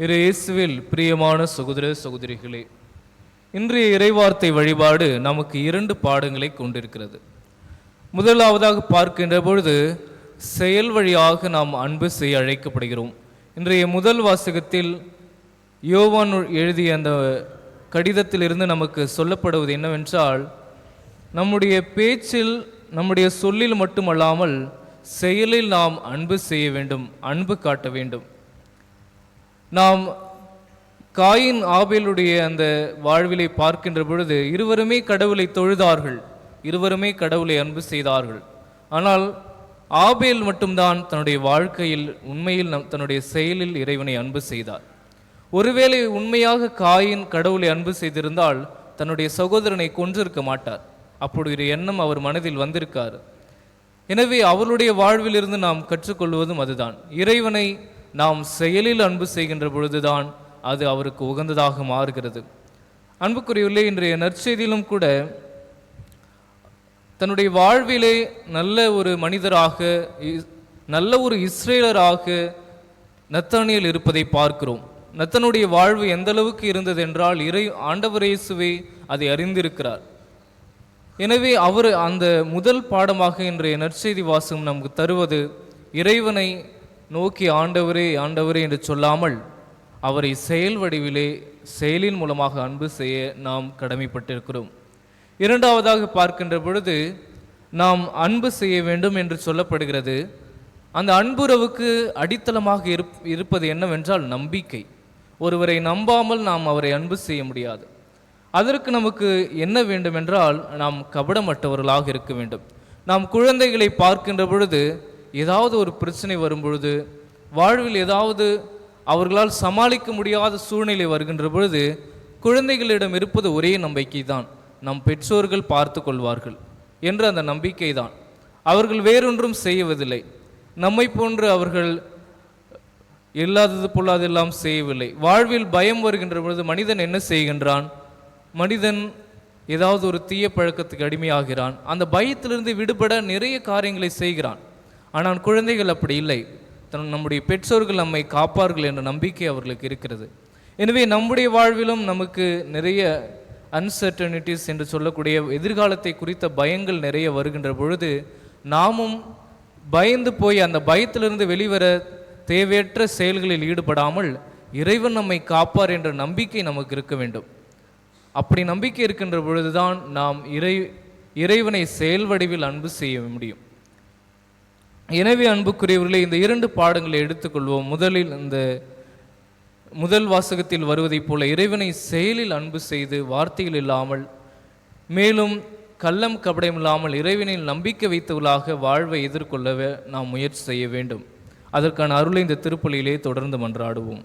இயேசுவில் பிரியமான சகோதர சகோதரிகளே, இன்றைய இறைவார்த்தை வழிபாடு நமக்கு 2 பாடங்களை கொண்டிருக்கிறது. முதலாவதாக பார்க்கின்ற பொழுது செயல் வழியாக நாம் அன்பு செய்ய அழைக்கப்படுகிறோம். இன்றைய முதல் வாசகத்தில் யோவான் எழுதிய அந்த கடிதத்திலிருந்து நமக்கு சொல்லப்படுவது என்னவென்றால், நம்முடைய பேச்சில் நம்முடைய சொல்லில் மட்டுமல்லாமல் செயலில் நாம் அன்பு செய்ய வேண்டும், அன்பு காட்ட வேண்டும். நாம் காயின் ஆபேலுடைய அந்த வாழ்விலை பார்க்கின்ற பொழுது இருவருமே கடவுளை தொழுதார்கள், இருவருமே கடவுளை அன்பு செய்தார்கள். ஆனால் ஆபேல் மட்டும்தான் தன்னுடைய வாழ்க்கையில் உண்மையில் தன்னுடைய செயலில் இறைவனை அன்பு செய்தார். ஒருவேளை உண்மையாக காயின் கடவுளை அன்பு செய்திருந்தால் தன்னுடைய சகோதரனை கொன்றிருக்க மாட்டார். அப்படி ஒரு எண்ணம் அவர் மனதில் வந்திருக்கார். எனவே அவருடைய வாழ்விலிருந்து நாம் கற்றுக்கொள்வதும் அதுதான். இறைவனை நாம் செயலில் அன்பு செய்கின்ற பொழுதுதான் அது அவருக்கு உகந்ததாக மாறுகிறது. அன்புக்குரியவர்களே, இன்றைய நற்செய்தியிலும் கூட தன்னுடைய வாழ்விலே நல்ல ஒரு மனிதராக, நல்ல ஒரு இஸ்ரேலராக நத்தானியேல் இருப்பதை பார்க்கிறோம். நத்தனுடைய வாழ்வு எந்த அளவுக்கு இருந்தது என்றால் ஆண்டவர் இயேசுவே அதை அறிந்திருக்கிறார். எனவே அவர் அந்த முதல் பாடமாக இன்றைய நற்செய்தி வாசகம் நமக்கு தருவது, இறைவனை நோக்கி ஆண்டவரே ஆண்டவரே என்று சொல்லாமல் அவரை செயல் வடிவிலே செயலின் மூலமாக அன்பு செய்ய நாம் கடமைப்பட்டிருக்கிறோம். இரண்டாவதாக பார்க்கின்ற பொழுது நாம் அன்பு செய்ய வேண்டும் என்று சொல்லப்படுகிறது. அந்த அன்புறவுக்கு அடித்தளமாக இருப்பது என்னவென்றால் நம்பிக்கை. ஒருவரை நம்பாமல் நாம் அவரை அன்பு செய்ய முடியாது. அதற்கு நமக்கு என்ன வேண்டும் என்றால், நாம் கபடமற்றவர்களாக இருக்க வேண்டும். நாம் குழந்தைகளை பார்க்கின்ற பொழுது ஏதாவது ஒரு பிரச்சனை வரும் பொழுது, வாழ்வில் ஏதாவது அவர்களால் சமாளிக்க முடியாத சூழ்நிலை வருகின்ற பொழுது, குழந்தைகளிடம் இருப்பது ஒரே நம்பிக்கை தான், நம் பெற்றோர்கள் பார்த்து கொள்வார்கள் என்ற அந்த நம்பிக்கை தான். அவர்கள் வேறொன்றும் செய்வதில்லை. நம்மை போன்று அவர்கள் இல்லாதது பொல்லாதெல்லாம் செய்யவில்லை. வாழ்வில் பயம் வருகின்ற பொழுது மனிதன் என்ன செய்கின்றான்? மனிதன் ஏதாவது ஒரு தீய பழக்கத்துக்கு அடிமையாகிறான். அந்த பயத்திலிருந்து விடுபட நிறைய காரியங்களை செய்கிறான். ஆனால் குழந்தைகள் அப்படி இல்லை. நம்முடைய பெற்றோர்கள் நம்மை காப்பார்கள் என்ற நம்பிக்கை அவர்களுக்கு இருக்கிறது. எனவே நம்முடைய வாழ்விலும் நமக்கு நிறைய அன்சர்டனிட்டிஸ் என்று சொல்லக்கூடிய எதிர்காலத்தை குறித்த பயங்கள் நிறைய வருகின்ற பொழுது, நாமும் பயந்து போய் அந்த பயத்திலிருந்து வெளிவர தேவையற்ற செயல்களில் ஈடுபடாமல் இறைவன் நம்மை காப்பார் என்ற நம்பிக்கை நமக்கு இருக்க வேண்டும். அப்படி நம்பிக்கை இருக்கின்ற பொழுதுதான் நாம் இறைவனை செயல் வடிவில் அன்பு செய்ய முடியும். எனவே அன்புக்குரியவர்களே, இந்த 2 பாடங்களை எடுத்துக்கொள்வோம். முதலில் இந்த முதல் வாசகத்தில் வருவதைப் போல இறைவனை செயலில் அன்பு செய்து, வார்த்தையில் இல்லாமல், மேலும் கள்ளம் கபடம் இல்லாமல் இறைவனில் நம்பிக்கை வைத்தவர்களாக வாழ்வை எதிர்கொள்ளவே நாம் முயற்சி செய்ய வேண்டும். அதற்கான அருளை இந்த திருப்பலியிலே தொடர்ந்து மன்றாடுவோம்.